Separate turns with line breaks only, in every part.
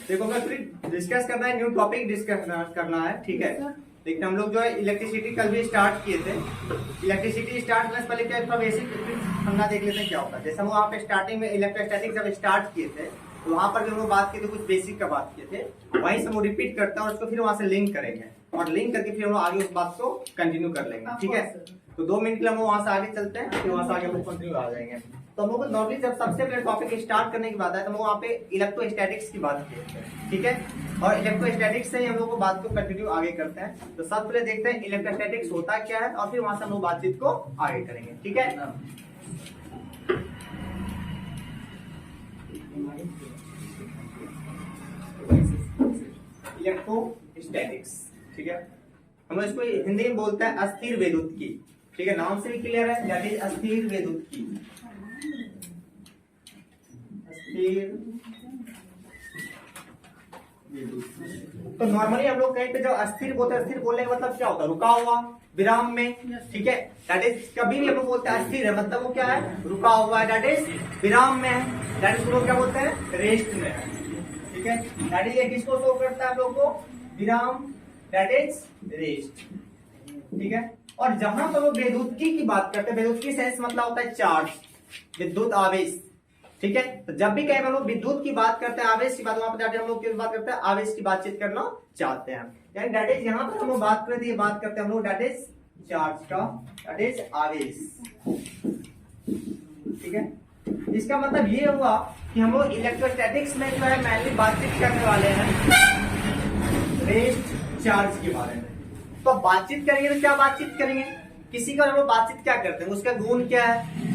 देखो मैं फिर डिस्कस करना है, न्यू टॉपिक डिस्कस करना है, ठीक है। देखते हम लोग जो है इलेक्ट्रिसिटी कल भी स्टार्ट किए थे। इलेक्ट्रिसिटी स्टार्ट करने से पहले क्या थोड़ा बेसिक हमला देख लेते हैं क्या होता है। जैसे हम वहाँ पे स्टार्टिंग में इलेक्ट्रोस्टैटिक जब स्टार्ट किए थे तो वहाँ पर भी हम लोग बात किए थे, कुछ बेसिक का बात किए थे, वहीं से हम रिपीट करते हैं और उसको फिर वहाँ से लिंक करेंगे और लिंक करके फिर हम लोग आगे उस बात को कंटिन्यू कर लेंगे, ठीक है। तो 2 मिनट के लिए हम वहाँ से आगे चलते हैं, फिर वहाँ से आगे हम लोग कंटिन्यू आ जाएंगे। तो हम लोग को नॉर्मली जब सबसे पहले टॉपिक स्टार्ट करने की बात है तो हम लोग वहाँ पे इलेक्ट्रोस्टैटिक्स की बात किए थे, ठीक है। और इलेक्ट्रोस्टैटिक्स से ही हम लोग को बात को कंटिन्यू आगे करते हैं। तो सबसे पहले देखते हैं इलेक्ट्रोस्टैटिक्स होता क्या है और फिर वहाँ से हम लोग बातचीत को आगे करेंगे, ठीक है। इलेक्ट्रोस्टैटिक्स, ठीक है, हम इसको हिंदी में बोलते हैं अस्थिर विद्युत की, ठीक है। नाम से भी क्लियर है, दैट इज अस्थिर विद्युत की, अस्थिर विद्युत। तो नॉर्मली हम लोग कहीं पे जो अस्थिर बोलते हैं, अस्थिर बोलने का मतलब क्या होता है, रुका हुआ, विराम में, ठीक है। दैट इज कभी भी हम लोग बोलते हैं अस्थिर है मतलब वो क्या है, रुका हुआ है, दैट इज विराम में है, दैट इज क्या बोलते हैं, रेस्ट में है, ठीक है। दैट इज किसको शो करता है हम लोग को, विराम, दैट इज रेस्ट, ठीक है। और जहां पर लोग विद्युतकी की बात करते हैं, विद्युतकी सेंस मतलब होता है चार्ज, विद्युत आवेश, ठीक है। तो जब भी कहीं हम लोग विद्युत की बात करते हैं, आवेश की बात, वहां पर जाके हम लोग किस बात करते हैं, आवेश की बातचीत करना चाहते हैं, यानी दैट इज यहाँ पर हम लोग बात करते हैं, बात करते हैं हम लोग दैट इज चार्ज का, दैट इज आवेश, ठीक है। इसका मतलब ये हुआ कि हम लोग इलेक्ट्रोस्टैटिक्स में जो है मेनली बातचीत करने वाले हैं रेस्ट चार्ज के बारे में। तो बातचीत करेंगे तो क्या बातचीत करेंगे, किसी का हम लोग बातचीत क्या करते हैं, उसका गुण क्या है,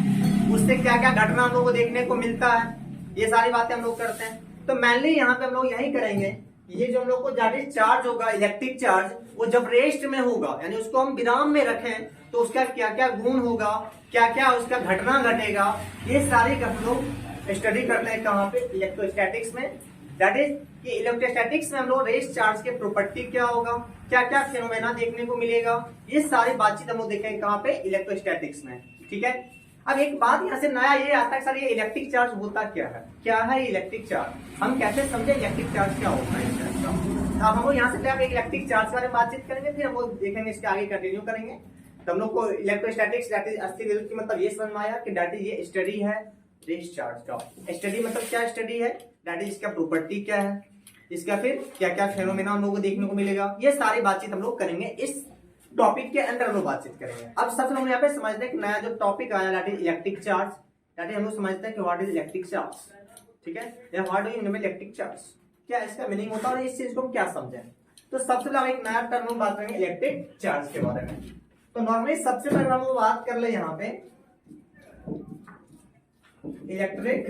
उससे क्या क्या घटना हम लोग को देखने को मिलता है, ये सारी बातें हम लोग करते हैं। तो मेनली यहाँ पे हम लोग यही करेंगे, ये जो हम लोग को ज्यादा चार्ज होगा, इलेक्ट्रिक चार्ज, वो जब रेस्ट में होगा यानी उसको हम विराम में रखें तो उसका क्या क्या गुण होगा, क्या क्या उसका घटना घटेगा, ये सारी हम लोग स्टडी करते हैं कहाँ पे, इलेक्ट्रोस्टैटिक्स में। दैट इज कि इलेक्ट्रोस्टैटिक्स में हम लोग रेस्ट चार्ज के प्रॉपर्टी क्या होगा, क्या क्या फेनोमेना देखने को मिलेगा, ये सारी बातचीत हम लोग देखेंगे कहाँ पे, इलेक्ट्रोस्टैटिक्स में, ठीक है। अब एक बात यहाँ से नया ये आता है सर, ये इलेक्ट्रिक चार्ज होता क्या है इलेक्ट्रिक चार्ज, हम कैसे समझे इलेक्ट्रिक चार्ज क्या होता है। अब हम लोग यहाँ से पहले इलेक्ट्रिक चार्ज के बारे में बातचीत करेंगे, फिर हम लोग देखेंगे इसके आगे कंटिन्यू करेंगे। तो हम लोग को इलेक्ट्रोस्टैटिक्स दैट इज अस्थिर विद्युत की मतलब ये समझ में आया कि दैट इज ये स्टडी है रेस्ट चार्ज का। स्टडी मतलब क्या स्टडी है, दैट इज इसका प्रॉपर्टी क्या है, इसका फिर क्या क्या फेनोमेना हम लोग को देखने को मिलेगा, ये सारी बातचीत हम लोग करेंगे इस टॉपिक के अंदर हम लोग बातचीत करेंगे। अब सबसे हम यहाँ पे समझते हैं कि नया जो टॉपिक आया that is electric charge, that is हम लोग समझते हैं कि व्हाट इज इलेक्ट्रिक चार्ज, ठीक है, या what do you mean electric charge, क्या इसका मीनिंग होता है और इस चीज को हम क्या समझें। तो सबसे पहले हम एक नया टर्म हम बात करेंगे इलेक्ट्रिक चार्ज के बारे में। तो नॉर्मली सबसे पहले हम लोग बात कर ले यहाँ पे इलेक्ट्रिक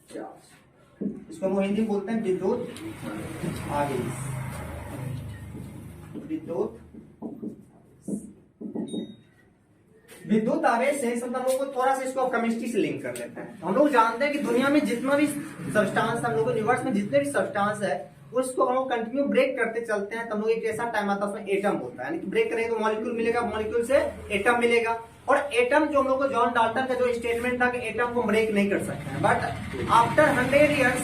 चार्ज, इसको हम हिंदी बोलते हैं विद्युत आवेश, विद्युत आवेश से हम लोग को थोड़ा सा इसको केमिस्ट्री से लिंक कर लेते हैं। हम लोग जानते हैं कि दुनिया में जितना भी सब्सटेंस, हम लोग यूनिवर्स में जितने भी सब्सटेंस है उसको हम लोग कंटिन्यू ब्रेक करते चलते हैं, तब लोग एक ऐसा टाइम आता है उसमें एटम होता है, यानी कि ब्रेक करेंगे तो मॉलिक्यूल मिलेगा, मॉलिक्यूल से एटम मिलेगा। और एटम जो हम लोग को जॉन डाल्टन का जो स्टेटमेंट था कि एटम को ब्रेक नहीं कर सकते हैं, बट आफ्टर 100 ईयर्स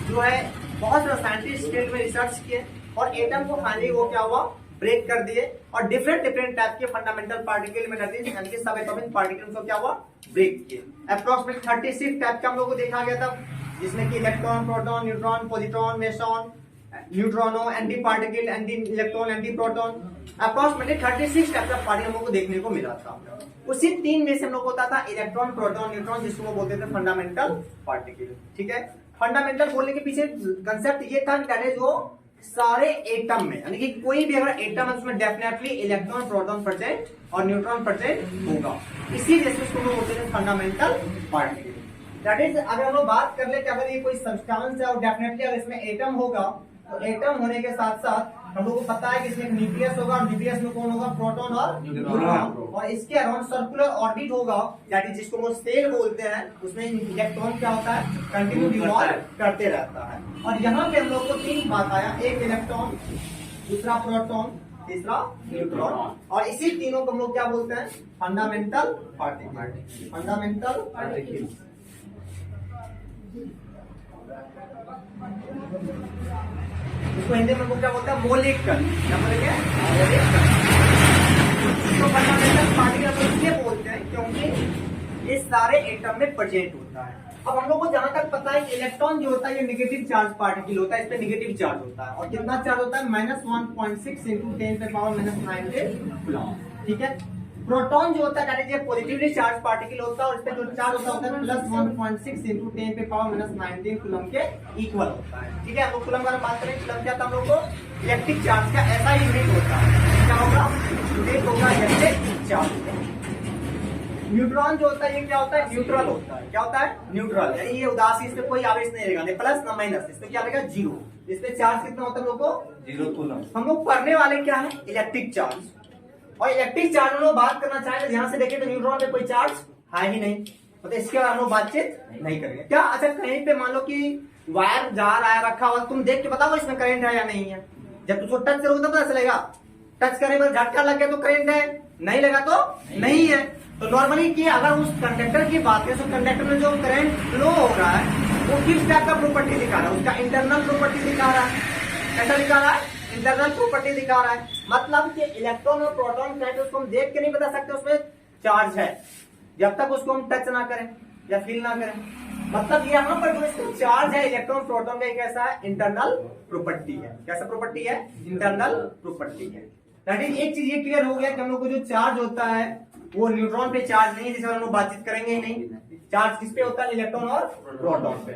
जो है बहुत सारे साइंटिस्ट स्टेट में रिसर्च किए और एटम को फाइनली वो क्या हुआ, ब्रेक कर दिए और डिफरेंट टाइप के फंडामेंटल पार्टिकल में यानी कि सब एटॉमिक पार्टिकल को क्या हुआ, ब्रेक किए। अप्रोक्सीमेट 36 टाइप का हम लोग को देखा गया था, जिसमें कि electron, proton, neutron, positron, meson, neutrino, anti particle, anti electron, anti proton, approximately 36 type का पार्टिकल हम लोग को देखने को मिला था। उसी 3 में से हम लोग होता था इलेक्ट्रॉन, प्रोटॉन, न्यूट्रॉन, जिसको वो बोलते थे फंडामेंटल पार्टिकल, ठीक है। फंडामेंटल बोलने के पीछे कंसेप्ट ये था कि जो सारे एटम में, यानी कि कोई भी अगर एटम है उसमें डेफिनेटली इलेक्ट्रॉन, प्रोटॉन प्रेजेंट और न्यूट्रॉन प्रेजेंट होगा, इसीलिए इसको लोग बोलते हैं फंडामेंटल पार्टिकल। दैट इज अगर हम लोग बात कर ले कि अगर ये कोई सब्सटेंस है और डेफिनेटली अगर इसमें एटम होगा तो एटम होने के साथ साथ हम लोग को पता है कि इसमें एक न्यूक्लियस होगा और न्यूक्लियस में कौन होगा, प्रोटॉन और न्यूट्रॉन, और इसके अराउंड सर्कुलर ऑर्बिट होगा, दैट इज जिसको वो सेल बोलते हैं, उसमें इलेक्ट्रॉन क्या होता है, कंटिन्यू रिवॉल्व करते रहता है। और यहाँ पे हम लोग को 3 बात आया, एक इलेक्ट्रॉन, दूसरा प्रोटॉन, तीसरा न्यूट्रॉन, और इसी तीनों को हम लोग क्या बोलते हैं, फंडामेंटल पार्टिकल, फंडामेंटल पार्टिकल। इसको हिंदी में वो क्या बोलते हैं, मौलिक कण। क्या बोलेंगे, मौलिक कण। तो फंडामेंटल पार्टिकल इसलिए बोलते हैं क्योंकि ये सारे एटम में प्रेजेंट होता है। अब हम लोग को जहां तक पता है इलेक्ट्रॉन जो होता है ये नेगेटिव चार्ज पार्टिकल होता है, इस पे नेगेटिव चार्ज होता है। और कितना चार्ज होता है, -1.6 × 10⁻⁹ कूलम। ठीक है। प्रोटॉन जो होता है पॉजिटिवली चार्ज पार्टिकल होता है और इस पे जो चार्ज होता है +1.6 × 10⁻⁹ कूलम के इक्वल होता है। ठीक है। हम लोग कूलम का बात करें, कूलम क्या था हम लोग को, इलेक्ट्रिक चार्ज का ऐसा यूनिट होता है। क्या होगा, यूनिट होगा इलेक्ट्रिक चार्ज। न्यूट्रॉन जो होता है ये क्या होता है, न्यूट्रल होता है। क्या होता है, न्यूट्रल। यानी ये उदासी, इस पे कोई आवेश नहीं रहेगा, प्लस ना माइनस, इस पे क्या रहेगा, 0। इस पे चार्ज कितना होता है हम लोग को, 0 कूलम। हम लोग पढ़ने वाले क्या है, इलेक्ट्रिक चार्ज। और इलेक्ट्रिक चार्ज हम लोग बात करना चाहें तो ध्यान से देखिए तो न्यूट्रॉन पे कोई चार्ज है ही नहीं, तो इसके बारे में हम लोग बातचीत नहीं करेंगे। क्या, अच्छा कहीं पे मान लो कि वायर जा रहा है, रखा हुआ, तुम देख के बताओ इसमें करंट है या नहीं है। जब तुम टच करोगे तब पता चलेगा। टच करने पर झटका लग गया तो करंट है, नहीं लगा तो नहीं है। तो नॉर्मली कि अगर उस कंडक्टर की बात करें तो कंडक्टर में जो करंट फ्लो हो रहा है वो किस टाइप का प्रॉपर्टी दिखा रहा है, उसका इंटरनल प्रॉपर्टी दिखा रहा है। कैसा दिखा रहा है, इंटरनल प्रॉपर्टी दिखा रहा है। मतलब कि इलेक्ट्रॉन और प्रोटॉन करंट उसको हम देख के नहीं बता सकते उसमें चार्ज है, जब तक उसको हम टच ना करें या फील ना करें। मतलब यहाँ पर जो इसका चार्ज है इलेक्ट्रॉन प्रोटॉन का, कैसा है, इंटरनल प्रॉपर्टी है। कैसा प्रॉपर्टी है, इंटरनल प्रॉपर्टी है। दैट इज, एक चीज ये क्लियर हो गया कि हम लोग को जो चार्ज होता है वो न्यूट्रॉन पे चार्ज नहीं है, जिसे हम लोग बातचीत करेंगे ही नहीं। चार्ज किस पे होता है, इलेक्ट्रॉन और प्रोटॉन पे।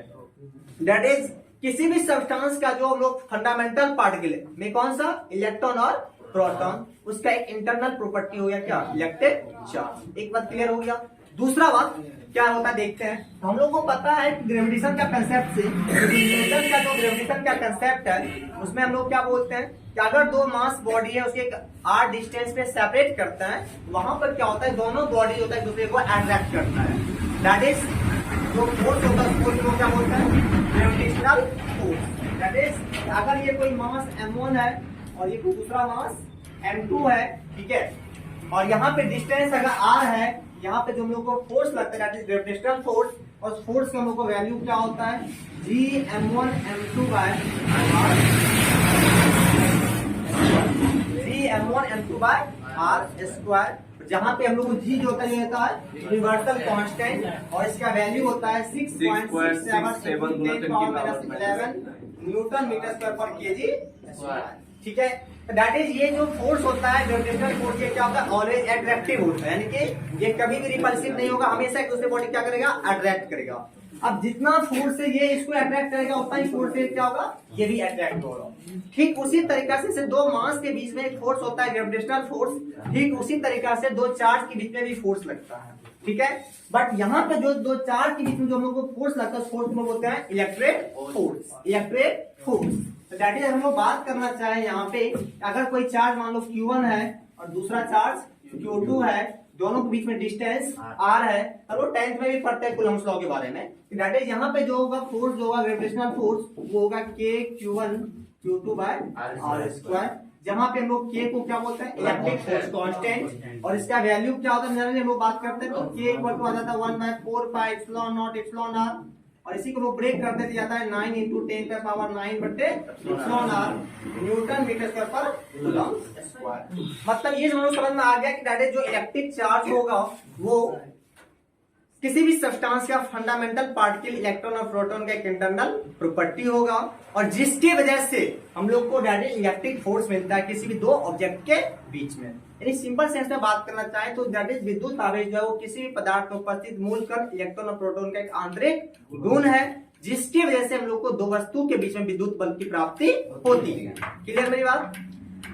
दैट इज, किसी भी सब्सटेंस का जो हम लोग फंडामेंटल पार्टिकल में कौन सा, इलेक्ट्रॉन और प्रोटॉन, उसका एक इंटरनल प्रॉपर्टी हो गया क्या, इलेक्ट्रिक चार्ज। एक बात क्लियर हो गया। दूसरा बात क्या होता है देखते हैं। हम लोग को पता है ग्रेविटेशन का कंसेप्ट से, न्यूटन का जो ग्रेविटेशन का कंसेप्ट है उसमें हम लोग क्या बोलते हैं कि अगर दो मास बॉडी है उसके एक r डिस्टेंस पे सेपरेट करता है, वहां पर क्या होता है, दोनों बॉडी होता है एक दूसरे को अट्रैक्ट करता है। दैट इज, जो फोर्स होता है उसको क्या बोलता है, ग्रेविटेशनल फोर्स। दैट इज, अगर ये कोई मास m1 है और ये कोई दूसरा मास m2 है, ठीक है, और यहाँ पे डिस्टेंस अगर r है, यहाँ पे जो हम लोग को फोर्स लगता है दैट इज ग्रेविटेशनल फोर्स, और फोर्स का हम लोग को वैल्यू क्या होता है, Gm1m2 by r, Gm1m2 by r square. जहाँ पे हम लोग को G जो होता है यूनिवर्सल कांस्टेंट, और इसका वैल्यू होता है 6.67 न्यूटन मीटर स्क्वायर पर केजी। ठीक है। दैट इज, ये जो फोर्स होता है ग्रेविटेशनल फोर्स, ये क्या होता है, ऑलवेज अट्रैक्टिव होता है, यानी कि ये कभी भी रिपल्सिव नहीं होगा, हमेशा एक दूसरे बॉडी क्या करेगा, अट्रैक्ट करेगा। अब जितना फोर्स से ये इसको अट्रैक्ट करेगा उतना ही फोर्स से क्या होगा, ये भी अट्रैक्ट होगा। ठीक उसी तरीका से दो मास के बीच में एक फोर्स होता है ग्रेविटेशनल फोर्स, ठीक उसी तरीका से दो चार्ज के बीच में भी फोर्स लगता है। ठीक है। बट यहाँ पे जो दो चार्ज के बीच में जो हम लोग को फोर्स लगता है, फोर्स को बोलते हैं electric force. Electric force that is, हम लोग बात करना चाहे यहाँ पे, अगर कोई चार्ज मान लो Q1 है और दूसरा चार्ज Q2 है, दोनों के बीच में डिस्टेंस r है, और वो 10th में भी पढ़ते हैं कूलम्स लॉ के बारे में। दैट इज, यहाँ पे जो होगा फोर्स जो होगा ग्रेविटेशनल फोर्स वो होगा K Q1 bye r square, जहाँ पे हम लोग K को क्या बोलते हैं, इलेक्ट्रिक फोर्स कांस्टेंट, और इसका वैल्यू क्या होता है जनरली हम लोग बात करते हैं तो K इक्वल टू आ जाता है 1/4πε0 और इसी को वो ब्रेक कर देते जाता है 9 × 10⁻⁹ बटे εr न्यूटन मीटर स्क्वायर पर कूलम स्क्वायर। मतलब ये जो समझ में आ गया कि दैट इज, जो इलेक्ट्रिक चार्ज होगा वो किसी भी सब्सटेंस का फंडामेंटल पार्टिकल इलेक्ट्रॉन और प्रोटॉन का एक इंटरनल प्रॉपर्टी होगा, और जिसकी वजह से हम लोग को डायरेक्ट इलेक्ट्रिक फोर्स मिलता है किसी भी दो ऑब्जेक्ट के बीच में। यानी सिंपल सेंस में बात करना चाहे तो दैट इज, विद्युत आवेश जो है वो किसी भी पदार्थ में उपस्थित मूल कण इलेक्ट्रॉन और प्रोटॉन का एक आंतरिक गुण है, जिसकी वजह से हम लोग को दो वस्तु के बीच में विद्युत बल की प्राप्ति होती है। क्लियर मेरी बात।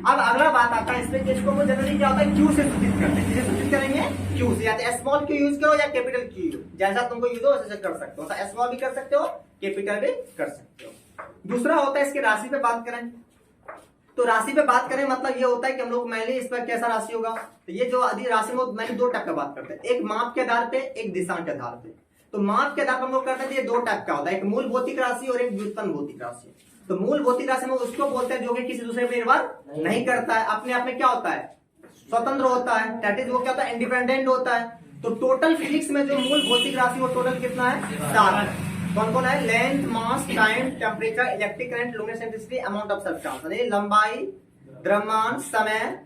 अब अगला बात आता है इसमें, जिसको वो जनरली क्या होता है, क्यू से सूचित करते हैं। किसे सूचित करेंगे, क्यू से, या तो स्मॉल क्यू यूज करो या कैपिटल क्यू, जैसा तुमको यूज हो वैसे कर सकते हो। स्मॉल भी कर सकते हो, कैपिटल भी कर सकते हो। दूसरा होता है इसकी राशि पे बात करें तो राशि पे बात करें मतलब ये होता है कि हम लोग मैंने इस पर कैसा राशि होगा, तो ये जो आदि राशि में मैंने दो टाइप का बात करते हैं, एक माप के आधार पे, एक दिशा के आधार पे। तो माप के आधार पर हम लोग करते हैं ये दो टाइप का होता है, एक मूल भौतिक राशि और एक व्युत्पन्न भौतिक राशि। तो मूल भौतिक राशि में उसको बोलते हैं जो कि किसी दूसरे पर निर्भर नहीं करता है, अपने आप में क्या होता है, स्वतंत्र होता है, दैट इज वो क्या होता है, इंडिपेंडेंट होता है। तो टोटल फिजिक्स में जो मूल भौतिक राशि वो टोटल कितना है, 7 है। कौन कौन है? Length, mass, time, temperature, electric current, luminous intensity, amount of substance. यानी लंबाई, द्रव्यमान, समय,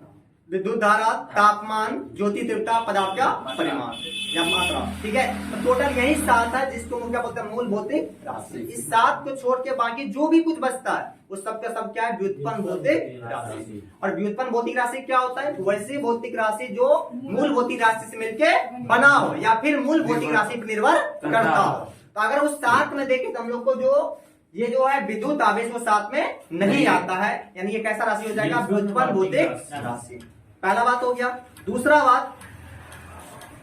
विद्युत धारा, तापमान, ज्योति तीव्रता, पदार्थ का परिमाण या मात्रा। ठीक है, तो टोटल यही 7 है जिसको हम क्या बोलते हैं? मूल भौतिक राशि। इस 7 को छोड़ के बाकी जो भी कुछ बचता है वो सब का सब क्या है? व्युत्पन्न भौतिक राशि। और व्युत्पन्न भौतिक राशि क्या होता है? वैसी भौतिक राशि जो मूल भौतिक राशि से मिलके बना हो या फिर मूल भौतिक राशि पर निर्भर करता हो। तो अगर उस 7 में देखें तो हम लोग को जो ये जो है विद्युत आवेश वो साथ में नहीं आता है, यानी ये कैसा राशि हो जाएगा? व्युत्पन्न भौतिक राशि। पहला बात हो गया। दूसरा बात,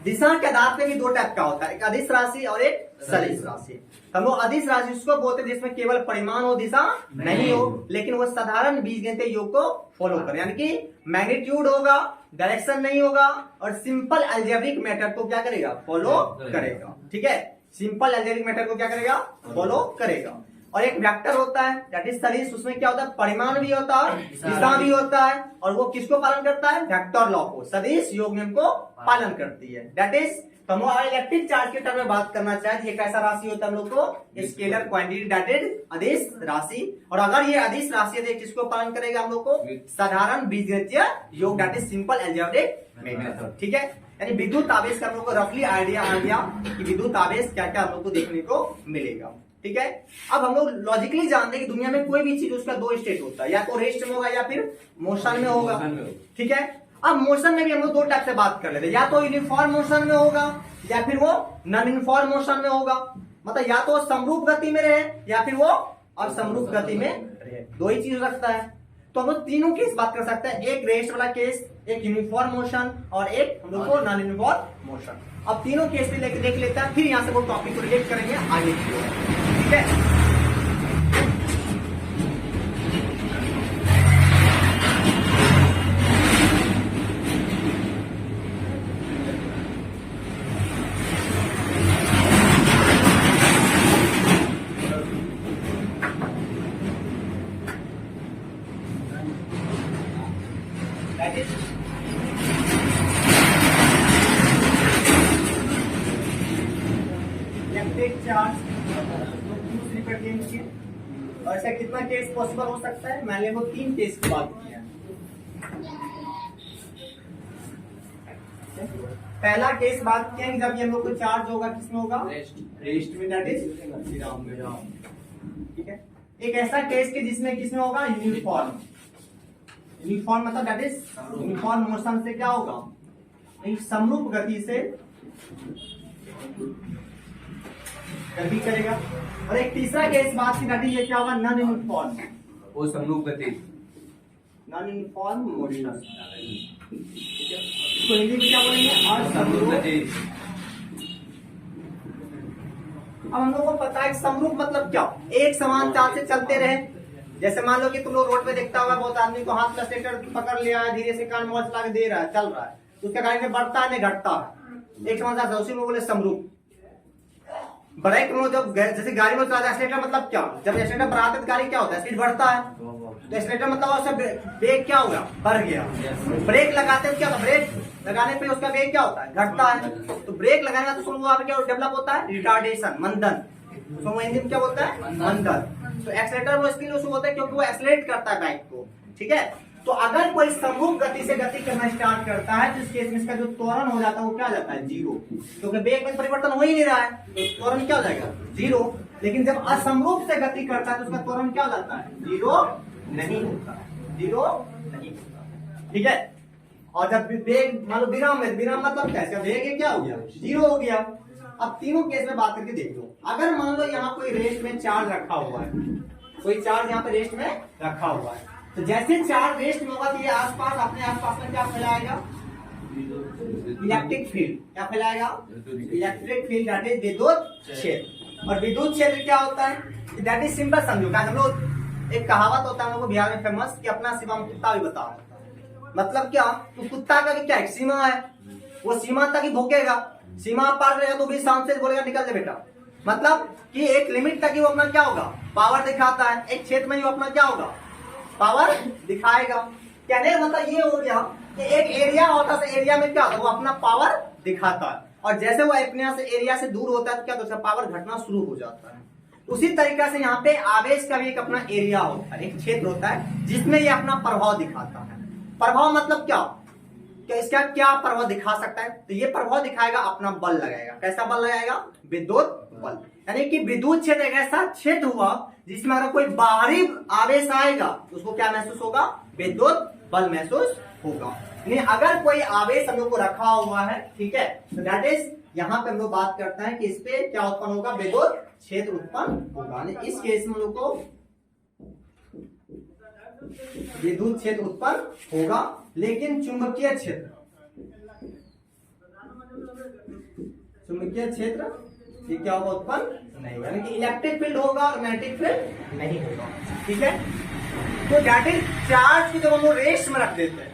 दिशा के आधार पे भी 2 टाइप का होता है, एक अदिश राशि और एक सदिश राशि। हम लोग अदिश राशि उसको बोलते हैं जिसमें केवल परिमाण हो, दिशा नहीं हो, लेकिन वो साधारण बीजगणितीय योग को फॉलो करे, यानी कि मैग्नीट्यूड होगा, डायरेक्शन नहीं होगा, और सिंपल अलजेब्रिक मेथड को क्या करेगा? फॉलो करेगा। ठीक है, सिंपल अलजेब्रिक मेथड को क्या करेगा? फॉलो करेगा। और एक वेक्टर होता है दैट इज सदिश, उसमें क्या होता है? परिमाण भी होता है, दिशा भी होता है, और वो किसको पालन करता है? वेक्टर लॉ को, सदिश योग नियम को पालन करती है। दैट इज तो हम इलेक्ट्रिक चार्ज के टर्म में बात करना चाहे, ये कैसा राशि होता है हम लोग को? स्केलर क्वांटिटी, दैट इज अदिश राशि। और अगर ये अदिश राशि है किसको पालन करेगा हम लोग को? साधारण बीजगणितीय योग, that is simple algebraic method. ठीक है, यानी विद्युत आवेश का हम लोग को रफली आइडिया आ गया कि विद्युत आवेश क्या क्या हम लोग को देखने को मिलेगा। ठीक है, अब हम लोग लॉजिकली जानते हैं कि दुनिया में कोई भी चीज उसका 2 स्टेट होता है, या तो रेस्ट में होगा या फिर मोशन में होगा। ठीक है, अब मोशन में भी हम लोग 2 टाइप से बात कर लेते हैं, या तो यूनिफॉर्म मोशन में होगा या फिर वो नॉन यूनिफॉर्म मोशन में होगा। मतलब या तो समरूप गति में रहे या फिर वो असमरूप गति में रहे, 2 ही चीज हो सकता है। तो हम लोग तीनों केस बात कर सकते हैं, एक रेस्ट वाला केस, एक यूनिफॉर्म मोशन और एक हम लोग को नॉन यूनिफॉर्म मोशन। अब तीनों केस पे लेके देख लेते हैं, फिर यहाँ से वो टॉपिक को रिलेट करेंगे आगे की ओर। ठीक है, इलेक्ट्रिक चार्ज और ऐसा कितना केस पॉसिबल हो सकता है? मैंने वो 3 केस की बात की है। पहला केस बात किया जब ये हम लोग को चार्ज होगा किसमें होगा? रेस्ट में, दैट इज विराम में। ठीक है, एक ऐसा केस के जिसमें किसमें होगा? यूनिफॉर्म। यूनिफॉर्म मतलब दैट इज यूनिफॉर्म मोशन से क्या होगा? एक समरूप गति से गति करेगा। और एक तीसरा केस बात की दैट इज ये क्या होगा? नॉन यूनिफॉर्म,
वो समरूप गति,
नॉन यूनिफॉर्म मोशन। इसको हिंदी में क्या बोलेंगे? असमरूप गति। अब हम लोग को पता है समरूप मतलब क्या? एक समान चाल से चलते रहे। जैसे मान लो कि तुम लोग रोड पे देखता होगा बहुत आदमी को हाथ प्लास्टर पकड़ लिया है, धीरे से कान मोच ला के दे रहा है, चल रहा है, उसका गाड़ी में बढ़ता है नहीं घटता है, एक समान चाल से, उसी को बोले समरूप। ब्रेक में जब जैसे गाड़ी में चलाते एक्सीलेटर मतलब क्या? जब एक्सीलेटर बढ़ाते तो गाड़ी क्या होता है? स्पीड बढ़ता है, तो एक्सीलेटर मतलब उसका वेग क्या होगा? बढ़ गया। ब्रेक लगाते हैं क्या होता है? ब्रेक लगाने पे उसका वेग क्या होता है? घटता है। तो ब्रेक लगाने तो वहां पे क्या डेवलप होता है? रिटार्डेशन, मंदन। तो हिंदी में क्या बोलता है? मंदन। तो एक्सीलेटर वो इसलिए उसको होता है क्योंकि वो एक्सीलरेट करता है बाइक को। ठीक है, तो अगर कोई समरूप गति से गति करना स्टार्ट करता है तो इस केस में इसका जो त्वरण हो जाता है वो क्या हो जाता है? 0, क्योंकि वेग में परिवर्तन हो ही नहीं रहा है, तो त्वरण क्या हो जाएगा? 0। लेकिन जब असमरूप से गति करता है तो उसका त्वरण क्या हो जाता है? 0 नहीं होता, 0 नहीं होता। ठीक है, और जब वेग मान लो विराम में, विराम मतलब क्या? वेग क्या हो गया? 0 हो गया। अब तीनों केस में बात करके देख लो। अगर मान लो यहाँ कोई रेस्ट में चार्ज रखा हुआ है, कोई चार्ज यहाँ पे रेस्ट में रखा हुआ है, तो जैसे चार्ज रेस्ट में होगा तो ये आसपास अपने आसपास में क्या फैलाएगा? Electric field. क्या फैलाएगा? इलेक्ट्रिक फील्ड, दैट इज विद्युत क्षेत्र। और विद्युत क्षेत्र क्या होता है? दैट इज सिंपल समझो। हम लोग एक कहावत होता है हम लोग बिहार में फेमस कि अपना सिवा कुत्ता भी बताओ। मतलब क्या? तो कुत्ता का भी क्या एक सीमा है, वो सीमा तक ही भोगेगा, सीमा पार करेगा तो भी शाम से बोलेगा निकल दे बेटा। मतलब कि एक लिमिट तक ही वो अपना क्या होगा? पावर दिखाता है। एक क्षेत्र में ही वो अपना क्या होगा? पावर दिखाएगा। कहने का मतलब ये हो गया कि एक एरिया होता है, एरिया में क्या होता है? वो अपना पावर दिखाता है। और जैसे वो अपने से एरिया से दूर होता है तो क्या तो उसका पावर घटना शुरू हो जाता है। उसी तरीके से यहाँ पे आवेश का भी एक अपना एरिया होता है, एक क्षेत्र होता है जिसमें ये अपना प्रभाव दिखाता है। प्रभाव मतलब क्या इसका क्या प्रभाव दिखा सकता है, तो ये प्रभाव दिखाएगा अपना बल लगाएगा। कैसा बल लगाएगा? विद्युत बल। यानी कि विद्युत क्षेत्र एक ऐसा क्षेत्र हुआ जिसमें अगर कोई बाहरी आवेश आएगा उसको क्या महसूस होगा? विद्युत बल महसूस होगा। नहीं, अगर कोई आवेश हम लोग को रखा हुआ है, ठीक है, तो दैट इज यहाँ पे हम लोग बात करते हैं कि इस पे क्या उत्पन्न होगा? विद्युत क्षेत्र उत्पन्न होगा। इस केस में हम लोग को विद्युत क्षेत्र उत्पन्न होगा, लेकिन चुंबकीय क्षेत्र ये क्या होगा? उत्पन्न नहीं, यानी कि इलेक्ट्रिक फील्ड होगा और मैग्नेटिक फील्ड नहीं होगा। ठीक है, तो दैट इज चार्ज को जब हम लोग रेस्ट में रख देते हैं,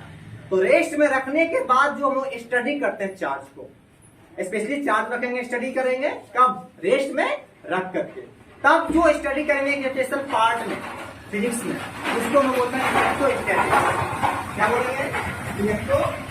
तो रेस्ट में रखने के बाद जो हम लोग स्टडी करते हैं चार्ज को, स्पेशली चार्ज रखेंगे, स्टडी करेंगे कब? रेस्ट में रख करके। तब जो स्टडी करेंगे इलेक्ट्रिकल पार्ट में, फिजिक्स में, उसको हम बोलते हैं इलेक्ट्रोस्टैटिक्स। क्या बोलेंगे? इलेक्ट्रोस्टैटिक्स।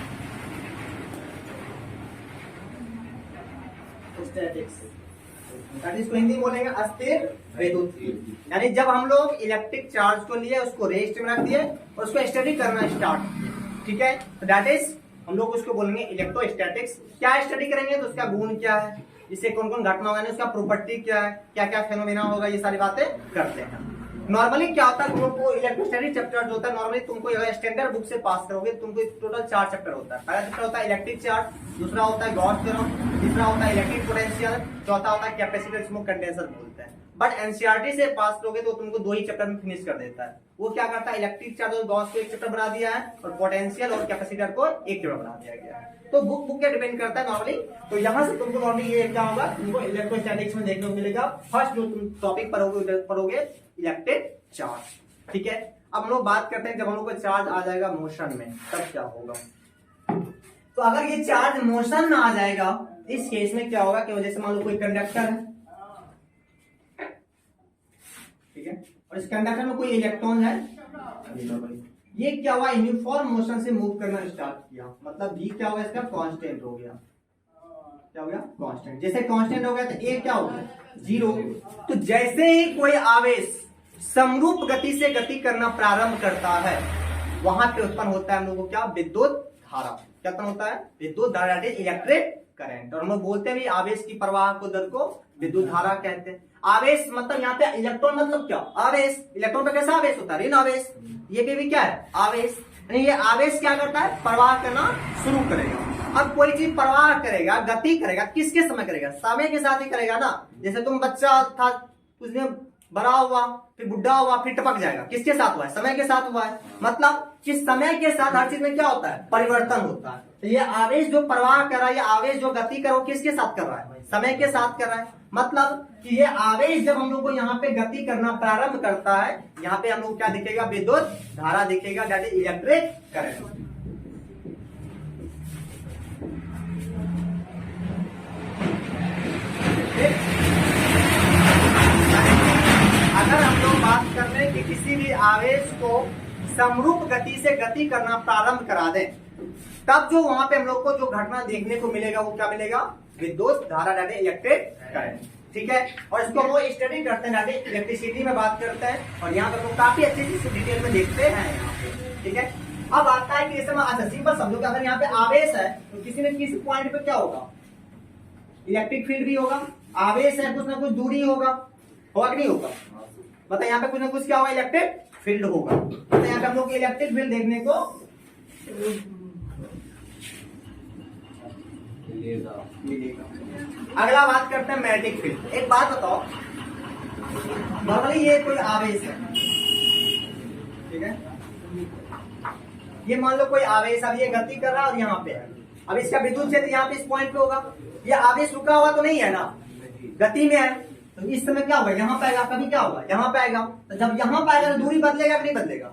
इसको हिंदी में बोलेंगे अस्थिर विद्युत फील्ड। यानी जब हम लोग इलेक्ट्रिक चार्ज को लिए, उसको रेस्ट में रख दिए और उसको स्टडी करना स्टार्ट किए, ठीक है, तो दैट इज हम लोग उसको बोलेंगे इलेक्ट्रोस्टैटिक्स। क्या स्टडी करेंगे? तो उसका गुण क्या है, इससे कौन कौन घटना होगा, उसका प्रॉपर्टी क्या है, क्या क्या फेनोमेना होगा, ये सारी बातें करते हैं। नॉर्मली क्या होता है, तुमको इलेक्ट्रोस्टैटिक चैप्टर जो होता है, नॉर्मली तुमको अगर स्टैंडर्ड बुक से पास करोगे तुमको टोटल 4 चैप्टर होता है। पहला चैप्टर होता है इलेक्ट्रिक चार्ज, दूसरा होता है गॉस थ्योरम, तीसरा होता है इलेक्ट्रिक पोटेंशियल, चौथा होता है कैपेसिटर, जिसको कंडेंसर बोलते हैं। बट एनसीईआरटी से पास करोगे तो तुमको 2 ही चैप्टर में फिनिश कर देता है। वो क्या करता है, इलेक्ट्रिक चार्ज और गॉस को एक चैप्टर बना दिया है और पोटेंशियल और कैपेसिटर को एक चैप्टर बना दिया गया है। तो बुक क्या डिपेंड करता है नॉर्मली। तो यहाँ से तुमको नॉर्मली ये क्या होगा, तुमको इलेक्ट्रोस्टैटिक्स में देखने को मिलेगा। फर्स्ट जो तुम टॉपिक पढ़ोगे इलेक्ट्रिक चार्ज। ठीक है, अब हम लोग बात करते हैं जब हम लोग को चार्ज आ जाएगा मोशन में तब क्या होगा। तो अगर ये चार्ज मोशन में आ जाएगा, इस केस में क्या होगा कि जैसे मान लो कोई कंडक्टर है, ठीक है, और इस कंडक्टर में कोई इलेक्ट्रॉन है, ये क्या हुआ, यूनिफॉर्म मोशन से मूव करना स्टार्ट किया, मतलब v क्या होगा, इसका कांस्टेंट हो गया। क्या हो गया? कांस्टेंट। जैसे कांस्टेंट हो गया तो a क्या हो गया? 0। तो जैसे ही कोई आवेश समरूप गति से गति करना प्रारंभ करता है, वहां पे उत्पन्न होता है हम लोगों को क्या? विद्युत धारा। क्या उत्पन्न होता है? विद्युत धारा, इलेक्ट्रिक करंट। और हम लोग बोलते हैं भी आवेश की प्रवाह को दर को विद्युत धारा कहते हैं। आवेश मतलब यहाँ पे इलेक्ट्रॉन मतलब क्या? आवेश। इलेक्ट्रॉन पे कैसा आवेश होता है? ऋण आवेश। ये भी क्या है? आवेश। ये आवेश क्या करता है? प्रवाह करना शुरू करेगा। अब कोई चीज प्रवाह करेगा, गति करेगा, किसके समय करेगा? समय के साथ ही करेगा ना। जैसे तुम बच्चा था, कुछ दिन बड़ा हुआ, फिर बुढ़ा हुआ, फिर टपक जाएगा। किसके साथ हुआ है? समय के साथ हुआ है। मतलब कि समय के साथ हर चीज में क्या होता है? परिवर्तन होता है। तो ये आवेश जो प्रवाह कर रहा है, ये आवेश जो गति कर रहा है, किसके साथ कर रहा है? समय के साथ कर रहा है। मतलब कि ये आवेश जब हम लोग को यहाँ पे गति करना प्रारंभ करता है, यहाँ पे हम लोग क्या दिखेगा? विद्युत धारा दिखेगा, दैट इज इलेक्ट्रिक करंट। अगर हम लोग बात कर रहे हैं कि किसी भी आवेश को समरूप गति से गति करना प्रारंभ करा दें, तब जो वहां पे हम लोग को जो घटना देखने को मिलेगा वो क्या मिलेगा? विद्युत धारा, दैट इज इलेक्ट्रिक करंट। ठीक है, और इसको हम लोग स्टडी करते हैं, दैट इज इलेक्ट्रिसिटी में बात करते हैं, और यहाँ पर काफी अच्छी चीज डिटेल में देखते हैं। ठीक है, अब आता है कि इस समय अच्छा सिंपल समझो कि अगर यहाँ पे आवेश है तो किसी न किसी पॉइंट पे क्या होगा? इलेक्ट्रिक फील्ड भी होगा। आवेश है, कुछ ना कुछ दूरी होगा कि नहीं होगा? मतलब यहाँ पे कुछ ना कुछ क्या होगा? इलेक्ट्रिक फील्ड होगा। तो यहाँ पे हम लोग इलेक्ट्रिक फील्ड देखने को मिलेगा। अगला बात करते हैं मैग्नेटिक फील्ड। एक बात बताओ, नॉर्मली ये कोई आवेश है, ठीक है, ये मान लो कोई आवेश, अब ये गति कर रहा है और यहाँ पे है। अब इसका विद्युत क्षेत्र यहाँ पे इस पॉइंट पे होगा। ये आवेश रुका हुआ तो नहीं है ना, गति में है, तो इस समय क्या होगा? यहाँ पे आएगा। कभी क्या होगा? यहाँ पे आएगा। तो जब यहाँ पे आएगा तो दूरी बदलेगा कि नहीं बदलेगा?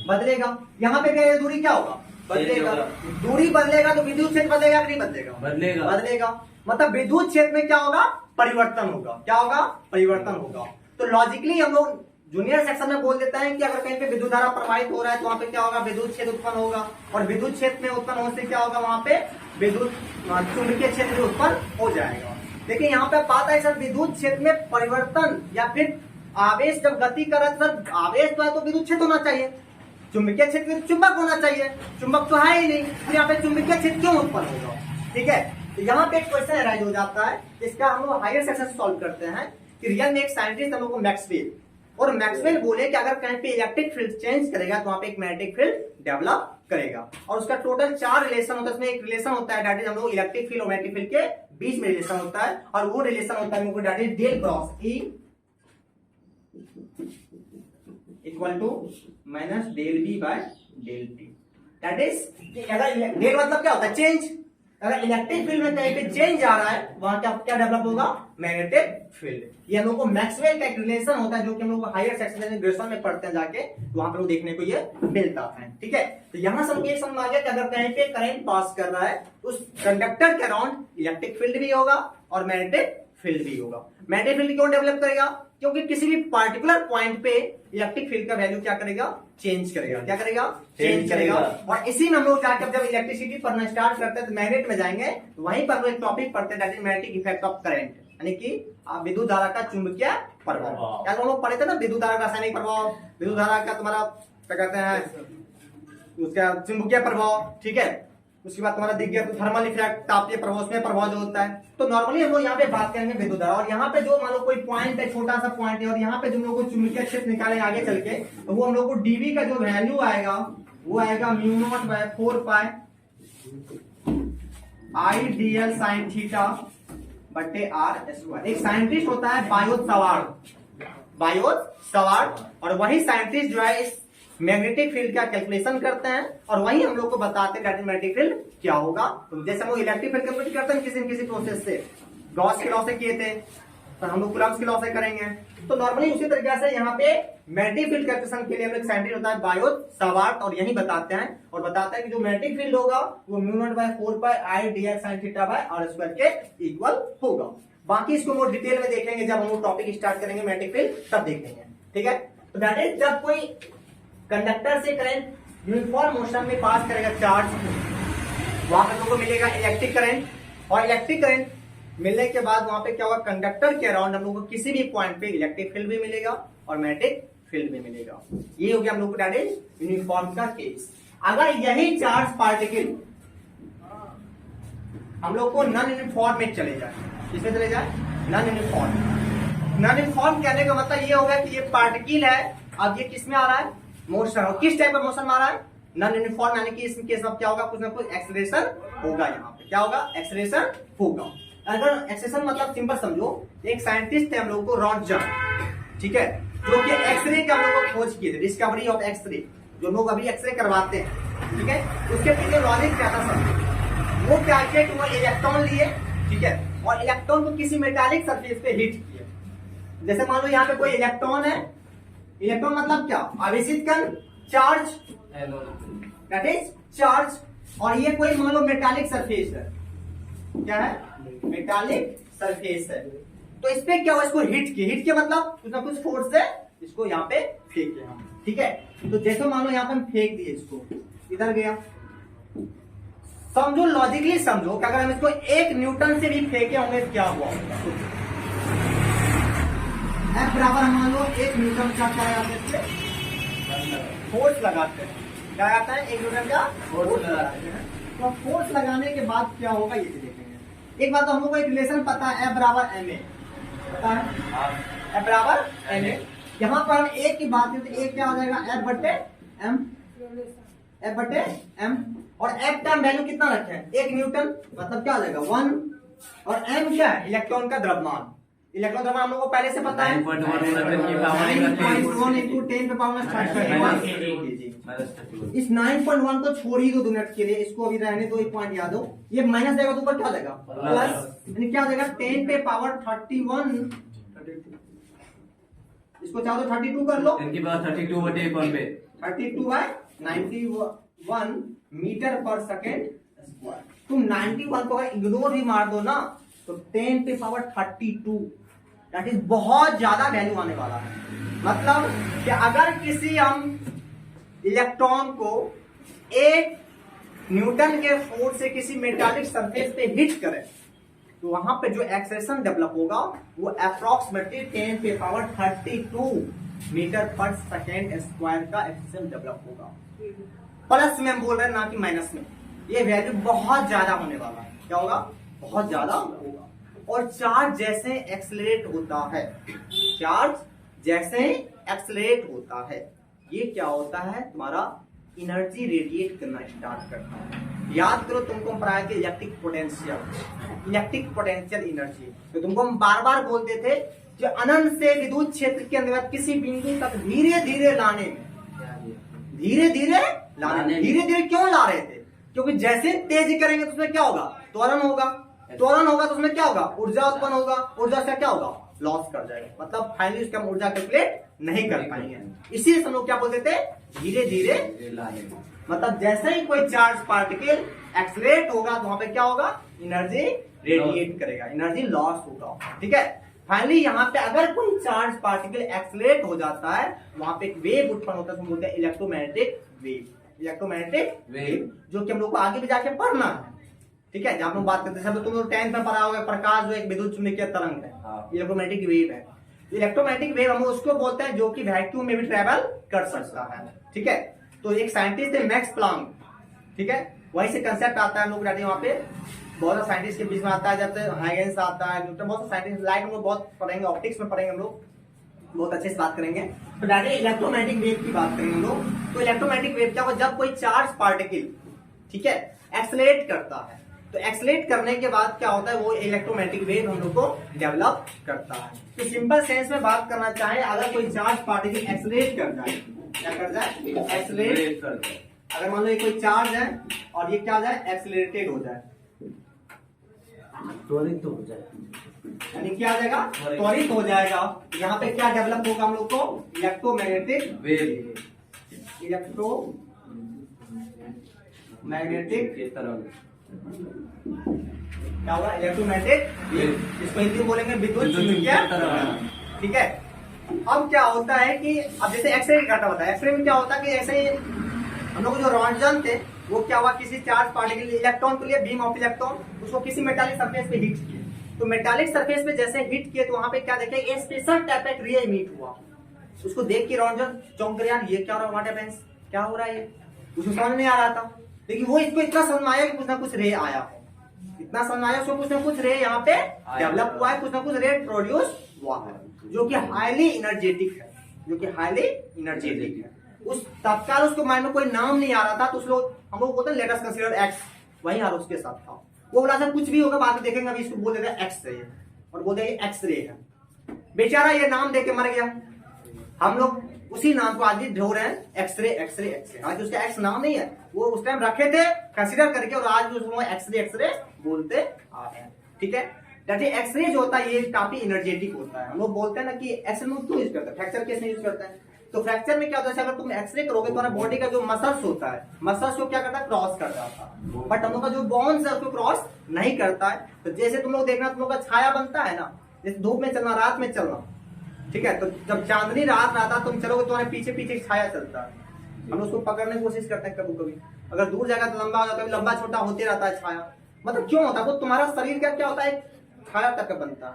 बदलेगा। यहाँ पे भी दूरी क्या होगा? बदलेगा। दूरी बदलेगा तो विद्युत क्षेत्र बदलेगा कि नहीं बदलेगा? बदलेगा। मतलब विद्युत क्षेत्र में क्या होगा? परिवर्तन होगा। क्या होगा? परिवर्तन होगा। तो लॉजिकली हम लोग जूनियर सेक्शन में बोल देते हैं कि अगर कहीं पे विद्युत धारा प्रवाहित हो रहा है तो वहां पे क्या होगा? विद्युत क्षेत्र उत्पन्न होगा, और विद्युत क्षेत्र में उत्पन्न होने से क्या होगा? वहां पे विद्युत चुंबकीय क्षेत्र उत्पन्न हो जाएगा। देखिए यहाँ पे बात है सर विद्युत क्षेत्र में परिवर्तन या फिर आवेश जब गति कर रहा है सर, आवेश तो है तो विद्युत क्षेत्र होना चाहिए, चुंबकीय क्षेत्र चुंबक होना चाहिए, चुंबक तो है ही नहीं, तो यहाँ पे चुंबकीय क्षेत्र क्यों उत्पन्न होगा। ठीक है, तो यहाँ पे एक क्वेश्चन अराइज हो जाता है, इसका हम लोग हायर सेक्शन से सॉल्व करते हैं कि रियल में एक साइंटिस्ट हम लोग को मैक्सवेल, और मैक्सवेल बोले कि अगर कहीं पे इलेक्ट्रिक फील्ड चेंज करेगा तो वहां पे एक मैग्नेटिक फील्ड डेवलप करेगा, और उसका टोटल 4 रिलेशन होता है। उसमें एक रिलेशन होता है दैट इज हम लोग इलेक्ट्रिक फील्ड और मैग्नेटिक फील्ड के बीच में रिलेशन होता है, और वो रिलेशन होता है that is del cross E equal to minus del B by del T. That is अगर डेल मतलब क्या होता है चेंज, अगर इलेक्ट्रिक फील्ड में कहीं पे चेंज आ रहा है वहां क्या डेवलप होगा मैग्नेटिक फील्ड। ये हम लोग को मैक्सवेल का एक रिलेशन होता है जो कि हम लोग हायर सेक्शन में ग्रेजुएशन में पढ़ते हैं जाके, वहां पर देखने को ये मिलता है। ठीक है, तो यहां से हम ये समझ आ गया कि अगर कहीं पे करंट पास कर रहा है उस कंडक्टर के अराउंड इलेक्ट्रिक फील्ड भी होगा और मैग्नेटिक फील्ड भी होगा। मैग्नेटिक फील्ड क्यों डेवलप करेगा, क्योंकि किसी भी पार्टिकुलर पॉइंट पे इलेक्ट्रिक फील्ड का वैल्यू क्या करेगा चेंज करेगा, क्या करेगा चेंज करेगा। और इसी में हम लोग जाकर जब इलेक्ट्रिसिटी पढ़ना स्टार्ट करते हैं तो मैग्नेट में जाएंगे, तो वहीं पर हम एक टॉपिक पढ़ते हैं that is magnetic effect of current, यानी कि विद्युत धारा का चुंबकीय प्रभाव। क्या हम लोग पढ़े थे ना, विद्युत धारा का रासायनिक प्रभाव, विद्युत धारा का तुम्हारा क्या कहते हैं उसका चुंबकीय प्रभाव। ठीक है, उसके बाद तुम्हारा दिख गया तो थर्मल इफेक्ट, तापीय प्रभाव, उसमें प्रभाव जो होता है। तो नॉर्मली हम लोग यहाँ पे बात करेंगे विद्युत धारा, और यहाँ पे जो मान लो कोई पॉइंट है, छोटा सा पॉइंट है, और यहाँ पे जो हम लोग को चुंबकीय क्षेत्र निकाले आगे चल के, तो वो हम लोग को डीवी का जो वैल्यू आएगा वो आएगा mu nought by 4 pi I D L sine theta बटे आर स्क्वायर। एक साइंटिस्ट होता है बायोट सवार्ड, और वही साइंटिस्ट जो है इस मैग्नेटिक फील्ड का कैलकुलेशन करते हैं, और वही हम लोग को बताते हैं मैग्नेटिक फील्ड क्या होगा। तो जैसे हम लोग इलेक्ट्रिक फील्ड कैलकुलेट करते हैं किसी न किसी प्रोसेस से, गॉस के लॉ से किए थे, तो हम लोग कूलम्ब के लॉ से करेंगे। तो नॉर्मली उसी तरीके से यहाँ पे मैग्नेटिक फील्ड कैलकुलेशन के लिए हम लोग साइंटिस्ट होता है बायोट सवार्ड, और यही बताते हैं, और बताते हैं कि जो मैग्नेटिक फील्ड होगा वो mu nought by 4 pi I D X sine theta by R square के इक्वल होगा। बाकी इसको हम डिटेल में देखेंगे जब हम लोग टॉपिक स्टार्ट करेंगे मैग्नेटिक फील्ड, तब देखेंगे। ठीक है, तो दैट इज जब कोई कंडक्टर से करंट यूनिफॉर्म मोशन में पास करेगा चार्ज, वहां पर लोगों को मिलेगा इलेक्ट्रिक करंट, और इलेक्ट्रिक करंट मिलने के बाद वहां पे क्या होगा कंडक्टर के अराउंड हम लोग को किसी भी पॉइंट पे इलेक्ट्रिक फील्ड भी मिलेगा और मैग्नेटिक फील्ड भी मिलेगा। ये हो गया हम लोग को दैट इज यूनिफॉर्म का केस। अगर यही चार्ज पार्टिकल हम लोग को नॉन यूनिफॉर्म में चले जाए, किसमें चले जाए नॉन यूनिफॉर्म। नॉन यूनिफॉर्म कहने का मतलब ये होगा कि ये पार्टिकल है, अब ये किस में आ रहा है मोशन, और किस टाइप का मोशन में आ रहा है नॉन यूनिफॉर्म, यानी कि इसमें केस में क्या होगा कुछ ना कुछ एक्सेलरेशन होगा। यहाँ पे क्या होगा एक्सेलरेशन होगा। अगर एक्सेलरेशन मतलब सिंपल समझो, एक साइंटिस्ट है हम लोग को रॉन्टजन, ठीक है, जो कि एक्सरे का हम लोग को खोज किए थे, डिस्कवरी ऑफ एक्सरे, जो लोग अभी एक्सरे करवाते हैं। ठीक है, उसके पीछे लॉजिक क्या था सब, वो क्या किया कि वो इलेक्ट्रॉन लिए, ठीक है, और इलेक्ट्रॉन को किसी मेटालिक सरफेस पे हिट किया। जैसे मान लो यहाँ पे कोई इलेक्ट्रॉन है, इलेक्ट्रॉन मतलब क्या आवेशित कण, चार्ज, दैट इज चार्ज, और ये कोई मान लो मेटालिक सरफेस है, क्या है मेटालिक सरफेस है, तो इस पे क्या हुआ इसको हिट किया मतलब कुछ ना कुछ फोर्स से इसको यहाँ पे फेंक दिया। ठीक है, तो जैसे मान लो यहाँ पे हम फेंक दिए इसको, इधर गया, समझो लॉजिकली समझो कि अगर हम इसको 1 न्यूटन से भी फेंके होंगे तो क्या हुआ, F बराबर मान लो 1 न्यूटन का क्या फोर्स लगाते हैं, क्या आता है 1 न्यूटन का फोर्स लगाते हैं। तो फोर्स लगाने के बाद क्या होगा ये देखेंगे। एक बात तो हम लोग को एक रिलेशन पता है F बराबर ma, पता है F बराबर ma। यहाँ पर हम एक की बात करते हैं, एक क्या हो जाएगा F बटे m, और F का वैल्यू कितना रखे हैं 1 न्यूटन, मतलब क्या हो जाएगा 1, और m क्या है इलेक्ट्रॉन का द्रव्यमान। इलेक्ट्रॉन द्रव्यमान हम लोग को पहले से पता है 9.1 into 10 पे पावर 31। इस 9.1 को छोड़ ही दो 2 मिनट के लिए, इसको अभी रहने दो, एक पॉइंट याद हो, ये माइनस जाएगा तो ऊपर क्या जाएगा प्लस, यानी क्या हो जाएगा 10 पे पावर 31, इसको चाहो तो 32 कर लो,
10 की पावर 32 बटे 1 पे
32 बाय 91 मीटर पर सेकेंड स्क्वायर। तुम 91 को अगर इग्नोर भी मार दो ना तो 10 पे पावर 32, दैट इज बहुत ज्यादा वैल्यू आने वाला है। मतलब कि अगर किसी हम इलेक्ट्रॉन को 1 न्यूटन के फोर्स से किसी मेटालिक सरफेस पे हिट करे तो वहां पे जो एक्सेलेरेशन डेवलप होगा वो अप्रोक्सीमेटली 10⁻32 मीटर पर सेकेंड स्क्वायर का एक्सेलेरेशन डेवलप होगा। प्लस में हम बोल रहे हैं ना कि माइनस में। ये वैल्यू बहुत ज्यादा होने वाला है। क्या होगा? बहुत ज्यादा होगा। और चार्ज जैसे एक्सेलरेट होता है, चार्ज जैसे एक्सेलरेट होता है, ये क्या होता है? तुम्हारा एनर्जी रेडिएट करना स्टार्ट करता है। याद करो तुमको पढ़ाया कि इलेक्ट्रिक पोटेंशियल एनर्जी। तो तुमको हम बार बार बोलते थे कि अनंत से विद्युत क्षेत्र के अंदर किसी बिंदु तक धीरे धीरे लाने में, धीरे धीरे क्यों ला रहे थे? क्योंकि जैसे तेज करेंगे तो उसमें क्या होगा? त्वरण होगा। त्वरण होगा तो उसमें क्या होगा? ऊर्जा उत्पन्न होगा। ऊर्जा से क्या होगा? लॉस कर जाएगा। मतलब फाइनली उसका हम ऊर्जा कैलकुलेट नहीं कर पाएंगे। इसीलिए हम लोग क्या बोलते थे? धीरे धीरे लाने। मतलब जैसे ही कोई चार्ज पार्टिकल एक्सलेट होगा तो वहां पे क्या होगा? एनर्जी रेडिएट करेगा, एनर्जी लॉस होगा। ठीक है। फाइनली यहाँ पे अगर कोई चार्ज पार्टिकल एक्सलेट हो जाता है वहां पे एक वेव उत्पन्न होता है, तो बोलते हैं इलेक्ट्रोमैग्नेटिक वेव। इलेक्ट्रोमैग्नेटिक वेव जो कि हम लोग को आगे भी जाके पढ़ना है। ठीक है। जब हम लोग बात करते हैं, तुम लोग 10th में पढ़ा होगा, प्रकाश जो एक विद्युत चुम्बकीय तरंग है, इलेक्ट्रोमैग्नेटिक वेव है। इलेक्ट्रोमैग्नेटिक वेव हम उसको बोलते हैं जो कि वैक्यूम में भी ट्रेवल कर सकता है। ठीक है। तो एक साइंटिस्ट है मैक्स प्लांक। ठीक है। वहीं से कंसेप्ट आता है, हम लोग वहां पे बहुत सारे साइंटिस्ट के बीच में आता है, जब हाइगेंस आता है, न्यूटन, बहुत सारे साइंटिस्ट, लाइट हम लोग बहुत पढ़ेंगे, ऑप्टिक्स में पढ़ेंगे हम लोग, बहुत अच्छे से बात करेंगे। तो डायरेक्ट इलेक्ट्रोमैग्नेटिक वेव की बात करेंगे हम लोग। तो इलेक्ट्रोमैग्नेटिक वेव क्या होगा? जब कोई चार्ज पार्टिकल, ठीक है, एक्सलेट करता है, तो एक्सलेट करने के बाद क्या होता है? वो इलेक्ट्रोमैग्नेटिक वेव हम लोग को डेवलप करता है। तो सिंपल सेंस में बात करना चाहे, अगर कोई चार्ज पार्टिकल एक्सलेट कर जाए, क्या कर जाए? एक्सलेट कर जाए। अगर मान लो ये कोई चार्ज है और ये क्या हो जाए? एक्सलेटेड हो जाए, त्वरित हो जाए, यानी क्या आ जाएगा? त्वरित हो जाएगा। यहाँ पे क्या डेवलप होगा हम लोग को? Electromagnetic wave. इलेक्ट्रोमैग्नेटिक तरंग क्या होगा? Electromagnetic wave. इसको हिंदी में बोलेंगे विद्युत चुम्बकीय तरंग। ठीक है। अब क्या होता है कि अब जैसे एक्सरे घटा होता है, एक्सरे में क्या होता है कि ऐसे हम लोग जो रॉन्टजन थे वो क्या हुआ? किसी चार्ज पार्टिकल इलेक्ट्रॉन के लिए बीम ऑफ इलेक्ट्रॉन, उसको किसी मेटालिक सरफेस पे हिट किए। तो मेटालिक सरफेस पे जैसे हिट किए तो वहां पे क्या देखे? एक स्पेशल टाइप का रे इमिट हुआ। उसको देख के रॉन्टजन चौंक गया, ये क्या हो रहा है? What happens? क्या हो रहा है? ये उसको समझ नहीं आ रहा था, लेकिन वो इसको इतना समझ में आया कि कुछ ना कुछ रे आया है। इतना समझ में आया उसको, कुछ ना कुछ रे यहाँ पे डेवलप हुआ है, कुछ ना कुछ रे प्रोड्यूस हुआ है, जो कि हाईली एनर्जेटिक है, जो कि हाईली एनर्जेटिक है। उस तत्काल उसको माइंड में कोई नाम नहीं आ रहा था, तो उस लोग हम लोग बोलते हैं लेट अस कंसीडर एक्स, वही हाल उसके साथ था। वो बोला था कुछ भी होगा बाद में देखेंगे, अभी इसको बोल देते हैं एक्स रे, और बोलते हैं एक्स रे है। बेचारा ये नाम देके मर गया। हम लोग उसी नाम को आज भी ढो रहे हैं, एक्सरे एक्सरे एक्सरे। आज उसका एक्स नाम नहीं है, वो उस टाइम रखे थे कंसीडर करके, और आज भी उसको एक्सरे एक्सरे बोलते आ रहे हैं। ठीक है। एक्सरे जो होता है ये काफी एनर्जेटिक होता है। हम लोग बोलते हैं ना कि एक्सरे में क्यों यूज करते हैं, फ्रैक्चर केस में यूज करते हैं। तो फ्रैक्चर में क्या होता है? अगर तुम एक्सरे करोगे तो तुम्हारा बॉडी का जो मसल्स होता है, मसल्स को क्या करता है? क्रॉस कर जाता है। बट हम लोग का जो बोन्स है उसको क्रॉस नहीं करता है। तो जैसे तुम लोग देखना, तुम लोग का छाया बनता है ना, जैसे धूप में चलना, रात में चलना, ठीक है, तो जब चांदनी रात में आता तुम चलोगे तुम्हारे पीछे पीछे छाया चलता है। हम उसको पकड़ने की कोशिश करते हैं कभी कभी, अगर दूर जाएगा तो लंबा हो जाता है, लंबा छोटा होते रहता है छाया। मतलब क्यों होता है? वो तुम्हारा शरीर का क्या होता है? छाया तक बनता है।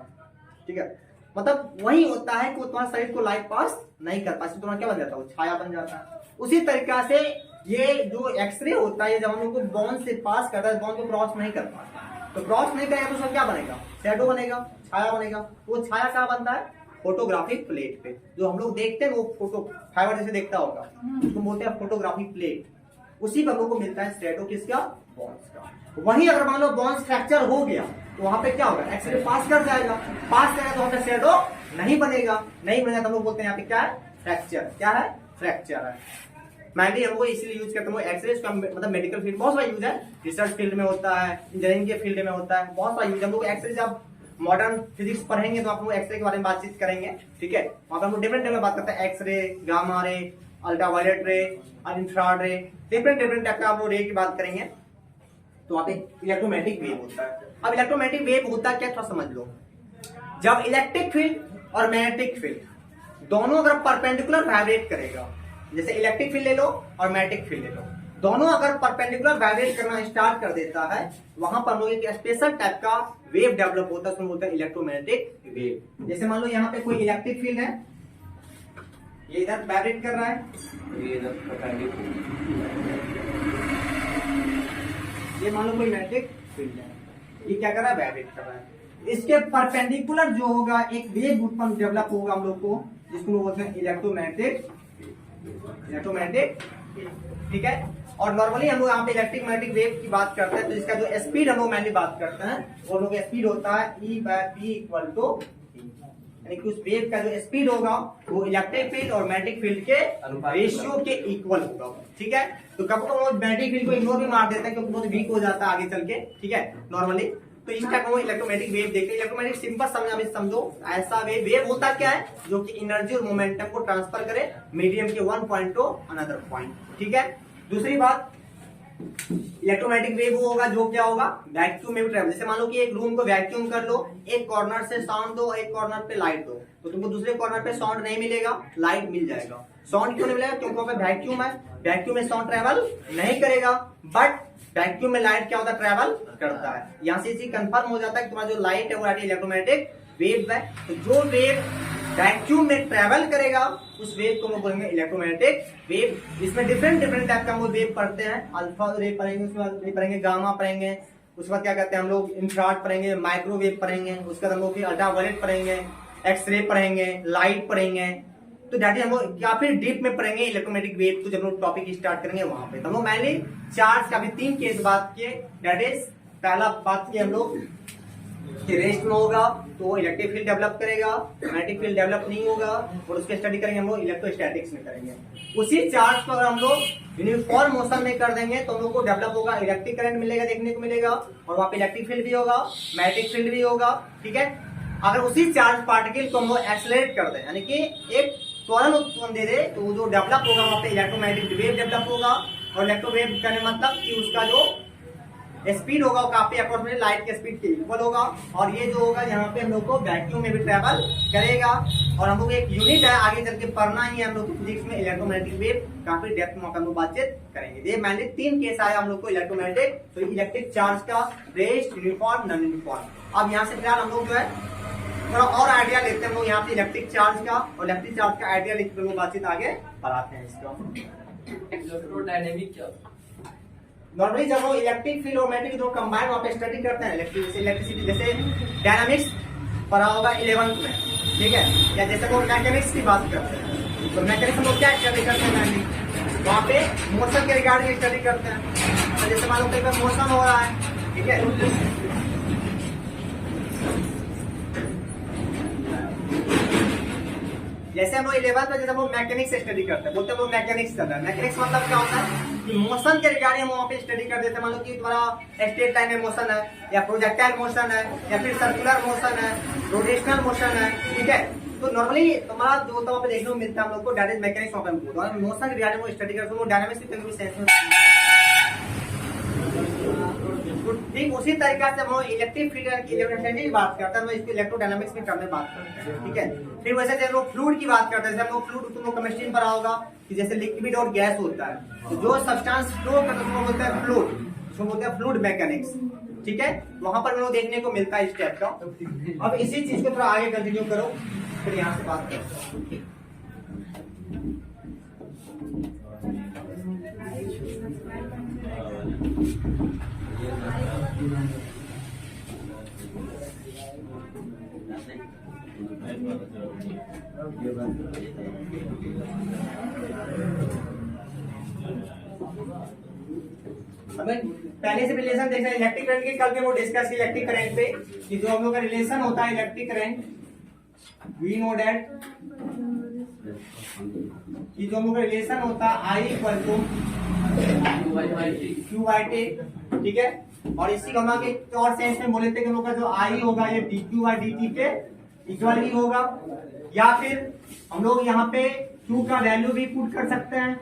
ठीक है। मतलब वही होता है कि वो तुम्हारे शरीर को लाइट पास नहीं कर पाती, तुम्हारा क्या बन जाता है? वो छाया बन जाता है। उसी तरीका से ये जो एक्सरे होता है, जब हम लोग को बॉन्ड से पास करता है, बॉन्ड को क्रॉस नहीं कर पाता, तो क्रॉस नहीं करेगा तो उसका क्या बनेगा? शैडो बनेगा, छाया बनेगा। वो छाया कहाँ बनता है? फोटोग्राफिक प्लेट पे। जो हम लोग देखते हैं वो फोटो फाइबर जैसे देखता होगा, उसको बोलते हैं फोटोग्राफिक प्लेट। उसी पर हम लोग को मिलता है शैडो किसका? बॉन्ड्स का। वहीं अगर मान लो बॉन्ड्स फ्रैक्चर हो गया तो वहां पे क्या होगा? एक्सरे पास कर जाएगा, पास करेगा तो वहां पे शैडो नहीं बनेगा, नहीं बनेगा तो हम लोग बोलते हैं यहाँ पे क्या है? फ्रैक्चर। क्या है? फ्रैक्चर है। मैंने हम लोग इसलिए यूज करते हैं एक्सरे का, मतलब मेडिकल फील्ड बहुत सारा यूज है, रिसर्च फील्ड में होता है, इंजीनियरिंग के फील्ड में होता है, बहुत सारा यूज। हम लोग एक्सरे जब मॉडर्न फिजिक्स पढ़ेंगे तो आप लोग एक्सरे के बारे में बातचीत करेंगे। ठीक है। वहां पर हम लोग डिफरेंट टाइप में बात करते हैं, एक्सरे, गामा रे, अल्ट्रावायलेट रे, इंफ्रारेड रे, डिफरेंट डिफरेंट टाइप का आप लोग रे की बात करेंगे। तो वहां पे इलेक्ट्रोमैग्नेटिक वेव होता है। अब इलेक्ट्रोमैग्नेटिक वेव होता है क्या, थोड़ा समझ लो। जब इलेक्ट्रिक फील्ड और मैग्नेटिक फील्ड दोनों अगर परपेंडिकुलर वाइब्रेट करेगा, जैसे इलेक्ट्रिक फील्ड ले लो और मैग्नेटिक फील्ड ले लो, दोनों अगर परपेंडिकुलर वाइब्रेट करना स्टार्ट कर देता है, वहां पर हम लोग एक स्पेशल टाइप का वेव डेवलप होता है, उसमें बोलते हैं इलेक्ट्रोमैग्नेटिक वेव। जैसे मान लो यहाँ पे कोई इलेक्ट्रिक फील्ड है, ये इधर वाइब्रेट कर रहा है, ये मान लो कोई मैग्नेटिक फील्ड है, ये क्या कर रहा है, वाइब्रेट कर रहा है। इसके परपेंडिकुलर जो होगा एक वेव उत्पन्न डेवलप होगा हम लोग को, जिसको बोलते हैं इलेक्ट्रोमैग्नेटिक, ठीक है। और नॉर्मली हम लोग यहाँ पे इलेक्ट्रिक मैग्नेटिक वेव की बात करते हैं, तो इसका जो स्पीड हम लोग मैंने बात करते हैं, वो लोग स्पीड होता है E/P = यानी कि उस वेव का जो स्पीड होगा वो इलेक्ट्रिक फील्ड और मैग्नेटिक फील्ड के रेशियो के इक्वल होगा, ठीक है। तो कभी कभी मैग्नेटिक फील्ड को इग्नोर भी मार देते हैं क्योंकि बहुत वीक हो जाता है आगे चल के, ठीक है, नॉर्मली। तो इस टाइप में इलेक्ट्रोमैग्नेटिक वेव देखते हैं। इलेक्ट्रोमैग्नेटिक सिंपल समझो ऐसा वेव होता क्या है, जो कि एनर्जी और मोमेंटम को ट्रांसफर करे मीडियम के one point two another point, ठीक है। दूसरी बात, इलेक्ट्रोमैग्नेटिक वेव वो होगा जो क्या होगा, वैक्यूम में ट्रेवल। जैसे मान लो कि एक रूम को वैक्यूम कर लो, एक कॉर्नर से साउंड दो, एक कॉर्नर पे लाइट दो, तो तुमको दूसरे कॉर्नर पे साउंड नहीं मिलेगा, लाइट मिल जाएगा। साउंड क्यों नहीं मिलेगा, क्योंकि वहां पे वैक्यूम है, वैक्यूम में साउंड ट्रेवल नहीं करेगा, बट वैक्यूम में लाइट क्या होता है, ट्रेवल करता है। यहाँ से चीज कंफर्म हो जाता है कि तुम्हारा जो लाइट है वो इलेक्ट्रोमैग्नेटिक वेव है। तो जो वेव वैक्यूम में ट्रेवल करेगा उस वेव को हम बोलेंगे इलेक्ट्रोमैग्नेटिक वेव। इसमें डिफरेंट टाइप का हम लोग वेव पढ़ते हैं, अल्फा रे पढ़ेंगे, उसके बाद रे पढ़ेंगे, गामा पढ़ेंगे, उसके बाद क्या कहते हैं हम लोग इंफ्रारेड पढ़ेंगे, माइक्रोवेव पढ़ेंगे, उसके बाद हम लोग फिर अल्ट्रावायलेट पढ़ेंगे, एक्सरे पढ़ेंगे, लाइट पढ़ेंगे। तो डेट हम लोग काफी डीप में पढ़ेंगे इलेक्ट्रोमैग्नेटिक वेव को, जब लोग टॉपिक स्टार्ट करेंगे वहां पे। तो हम लोग मैंने चार्ज का भी 3 केस बात किए। डेट इज पहला बात की हम लोग कि रेस्ट में होगा तो इलेक्ट्रिक फील्ड डेवलप करेगा, मैग्नेटिक फील्ड डेवलप नहीं होगा, और उसके स्टडी करेंगे हम लोग इलेक्ट्रोस्टैटिक्स में करेंगे। उसी चार्ज को अगर हम लोग यूनिफॉर्म मोशन में कर देंगे तो हम लोग को डेवलप होगा, इलेक्ट्रिक करंट मिलेगा, देखने को मिलेगा, और वहां पे इलेक्ट्रिक फील्ड भी होगा, मैग्नेटिक फील्ड भी होगा, ठीक है। अगर उसी चार्ज पार्टिकल को हम लोग एक्सेलरेट कर दें, यानी कि एक त्वरण उत्पन्न दे दे, तो जो डेवलप होगा वहां पे इलेक्ट्रोमैग्नेटिक वेव डेवलप होगा। और इलेक्ट्रो वेव करने मतलब कि उसका जो स्पीड होगा वो काफी अप्रोक्सीमेटली लाइट के स्पीड के इक्वल होगा। और ये जो होगा यहाँ पे हम लोग को वैक्यूम में भी ट्रेवल करेगा। और हम लोग एक यूनिट है आगे चल के पढ़ना ही है हम लोग को फिजिक्स में, इलेक्ट्रोमैग्नेटिक वेव, काफी डेप्थ में हम लोग बातचीत करेंगे। ये मैंने 3 केस आया हम लोग को इलेक्ट्रोमैग्नेटिक, तो इलेक्ट्रिक चार्ज का, रेस्ट, यूनिफॉर्म, नॉन यूनिफॉर्म। अब यहाँ से फिलहाल हम लोग जो है थोड़ा और आइडिया लेते हैं हम लोग यहाँ पे इलेक्ट्रिक चार्ज का, और इलेक्ट्रिक चार्ज का आइडिया लेकर लोग बातचीत आगे बढ़ाते हैं इसका।
इलेक्ट्रोडायनेमिक क्या?
नॉर्मली जब वो इलेक्ट्रिक फील्ड और मैग्नेटिक जो कंबाइन वहां पे स्टडी करते हैं, इलेक्ट्रिसिटी, जैसे डायनामिक्स पढ़ा होगा 11th में, ठीक है, या जैसे वो मैकेनिक्स की बात करते हैं, तो मैकेनिक्स में लोग क्या स्टडी करते हैं, वहां पे मोशन के रिगार्डिंग स्टडी करते हैं। तो जैसे मान लो कहीं पर मोशन हो रहा है, ठीक है, जैसे हम लोग 11th में जैसे हम लोग मैकेनिक्स स्टडी करते हैं, बोलते हैं वो मैकेनिक्स कर रहा है। मैकेनिक्स मतलब क्या होता है कि मोशन के रिगार्डिंग हम वहाँ पे स्टडी कर देते हैं। मान लो कि तुम्हारा स्ट्रेट लाइन में मोशन है, या प्रोजेक्टाइल मोशन है, या फिर सर्कुलर मोशन है, रोटेशनल मोशन है, ठीक है। तो नॉर्मली तुम्हारा जो होता है वहाँ पे देखने को मिलता है हम लोग को, डायरेक्ट मैकेनिक्स वहाँ पे मोशन के रिगार्डिंग वो स्टडी करते हैं, वो डायनामिक्स की सेंस में। ठीक उसी तरीके से हम इलेक्ट्रिक फील्ड की इलेक्ट्रोस्टैटिक्स की बात करते हैं, हम इसको इलेक्ट्रोडायनामिक्स में करने बात करते हैं, ठीक है। फिर वैसे जब लोग फ्लूइड की बात करते हैं, जैसे हम लोग फ्लूइड, तुम लोग केमिस्ट्री में पढ़ा होगा कि जैसे लिक्विड और गैस होता है, तो जो सब्सटेंस फ्लो करता है उसको बोलते हैं फ्लूइड, उसको बोलते हैं फ्लूइड मैकेनिक्स, ठीक है। वहां पर हम लोग देखने को मिलता है इस टाइप का। अब इसी चीज को थोड़ा आगे कंटिन्यू करो, फिर यहाँ से बात करते हैं। हमें पहले से रिलेशन देखा इलेक्ट्रिक करंट के, कल के वो डिस्कस इलेक्ट्रिक करंट पे कि जो हम लोग का रिलेशन होता है electric current, we know that कि जो हम लोग का रिलेशन होता है I इक्वल टू QT, ठीक है। और इसी को हम लोग और सेंस में बोले थे कि हम लोग का जो I होगा ये dQ/dt के इक्वल ही होगा, या फिर हम लोग यहाँ पे Q का वैल्यू भी पुट कर सकते हैं।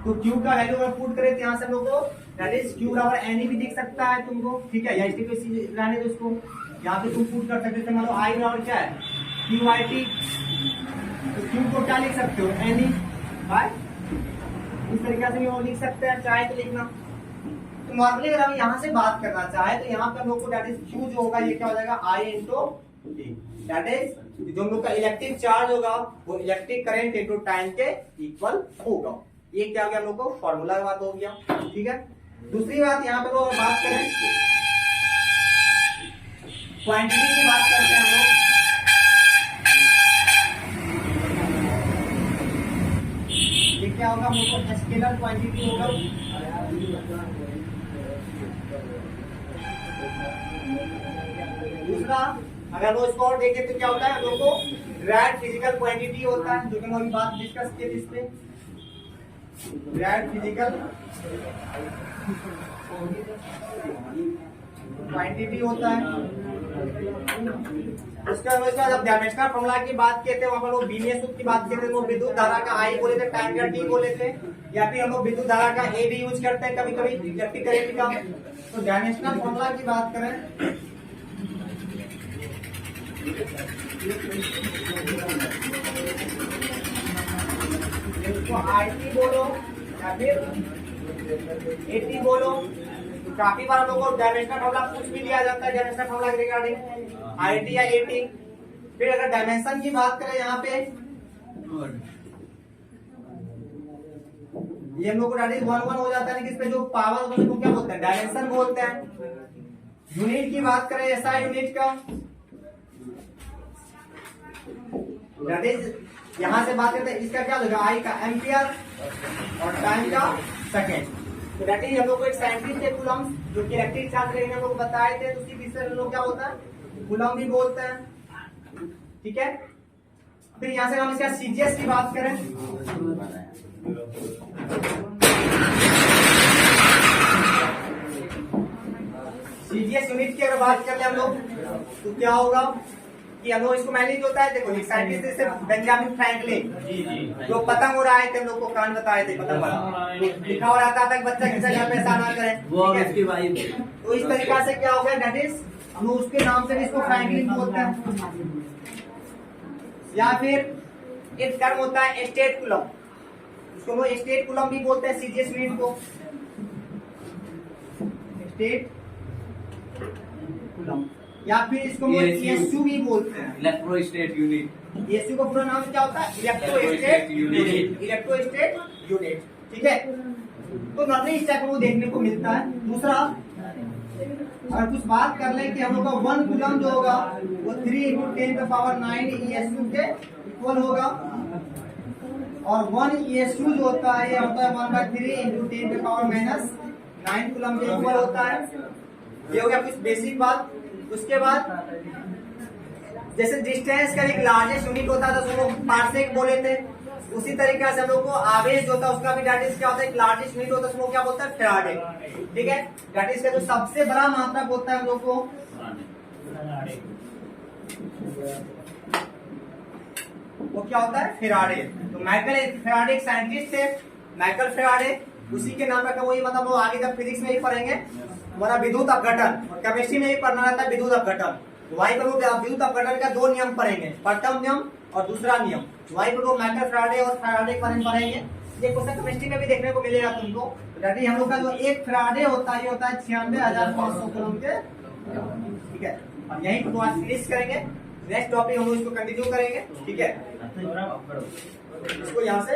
तो Q का वैल्यू अगर पुट करें तो यहाँ से हम लोग को दैट इज Q बराबर NE भी दिख सकता है तुमको, ठीक है, या इसके रहने दो इसको, यहाँ पे तुम पुट कर सकते हो। मान लो I बराबर क्या है QIT, तो Q को क्या लिख सकते हो NE बाय इस तरीके से भी हम लिख सकते हैं, चाहे तो लिखना। तो नॉर्मली अगर हम यहाँ से बात करना चाहे तो यहाँ पे हम लोग को दैट इज Q जो होगा ये क्या हो जाएगा I into T, that is जो हम लोग का इलेक्ट्रिक चार्ज होगा वो इलेक्ट्रिक करंट इंटू टाइम के इक्वल होगा। ये क्या हो गया हम लोग को फॉर्मूला की बात हो गया, ठीक है। दूसरी बात यहाँ पे लोग बात करें क्वांटिटी की बात करते हैं हम लोग। ये क्या होगा हम लोग को स्केलर क्वांटिटी होगा। दूसरा अगर वो इसको और देखें तो क्या होता है हम लोग को ग्रेड फिजिकल क्वांटिटी होता है, जो कि हम अभी बात डिस्कस किए इस पे। ग्रेड फिजिकल क्वांटिटी होता है। उसके बाद जब डायमेंशनल फॉर्मूला की बात किए थे वहां पर लोग बीनीय सूत्र की बात किए थे, वो विद्युत धारा का आई बोले थे, टाइम का टी बोले थे, या फिर हम लोग विद्युत धारा का ए भी यूज करते हैं कभी कभी इलेक्ट्रिक करंट का। तो डायमेंशनल फॉर्मूला की बात करें तो आईटी बोलो या फिर एटी बोलो, तो काफी बार हम लोग को डायमेंशनल फॉर्मूला पूछ भी लिया जाता है डायमेंशनल फॉर्मूला के रिगार्डिंग आईटी या एटी। फिर अगर डायमेंशन की बात करें यहाँ पे ये हम लोग को डायरेक्ट 1 हो जाता है, लेकिन इस पे जो पावर होता है उसको क्या बोलते हैं डायमेंशन बोलते हैं। यूनिट की बात करें ऐसा यूनिट का दैट इज यहाँ से बात करते हैं इसका क्या होगा आई का एम्पियर और टाइम का सेकेंड। तो दैट इज हम लोग को एक साइंटिस्ट है कूलम्ब जो कि इलेक्ट्रिक चार्ज लेने हम लोग बताए थे, उसी विषय में लोग क्या होता है कूलम्ब भी बोलते हैं, ठीक है। फिर यहाँ से हम इसका सीजीएस की बात करें सीजीएस यूनिट की अगर बात करते हैं हम लोग तो क्या होगा कि हम लोग इसको मैनेज होता है। देखो एक साइंटिस्ट जैसे बेंजामिन फ्रैंकलिन जो पतंग उड़ाए थे हम लोग को कान बताए थे पतंग वाला लिखा हो रहता था बच्चा किसी घर पे ऐसा ना करे, तो इस तरीका से क्या हो गया दैट इज हम लोग उसके नाम से भी इसको फ्रैंकलिन बोलते हैं। या फिर एक टर्म होता है स्टेट कूलम्ब, उसको लोग स्टेट कूलम्ब भी बोलते हैं सीजीएस यूनिट को स्टेट कूलम्ब, या फिर इसको ESU भी बोलते हैं
इलेक्ट्रोस्टेट यूनिट।
ESU का पूरा नाम क्या होता है इलेक्ट्रोस्टेट यूनिट, इलेक्ट्रोस्टेट यूनिट, ठीक है। तो नॉर्मली इस टाइप को देखने को मिलता है। दूसरा अगर कुछ बात कर ले कि हम लोग का 1 कूलम्ब जो होगा वो 3 × 10⁹ ESU के इक्वल होगा, और 1 ESU जो होता है ये होता है 1/3 × 10⁻⁹ कूलम्ब के इक्वल होता है। ये हो गया कुछ बेसिक बात। उसके बाद जैसे डिस्टेंस का एक लार्जेस्ट यूनिट होता है तो उसको पार्सेक बोले थे, उसी तरीके से हम लोग को आवेश जो होता है उसका भी दैट इज क्या होता है एक लार्जेस्ट यूनिट होता है उसको क्या बोलता है फैराडे, ठीक है। दैट इज का जो सबसे बड़ा मात्रक होता है हम लोग को वो क्या होता है फैराडे। तो माइकल फैराडे एक साइंटिस्ट थे, माइकल फैराडे, उसी के नाम रखा वही मतलब वो आगे जब फिजिक्स में ही पढ़ेंगे हमारा विद्युत अपघटन और केमिस्ट्री में ही पढ़ना रहता है विद्युत अपघटन। वहीं पर वो विद्युत अपघटन का 2 नियम पढ़ेंगे, प्रथम नियम और दूसरा नियम। वहीं पर वो माइकल फैराडे और फैराडे के बारे में पढ़ेंगे। ये क्वेश्चन केमिस्ट्री में भी देखने को मिलेगा तुमको। तो हम लोग का जो एक फैराडे होता है ये होता है 96,500 कूलम्ब के, ठीक है। और यहीं पर आज फिनिश करेंगे, नेक्स्ट टॉपिक हम लोग इसको कंटिन्यू करेंगे, ठीक है। इसको यहाँ से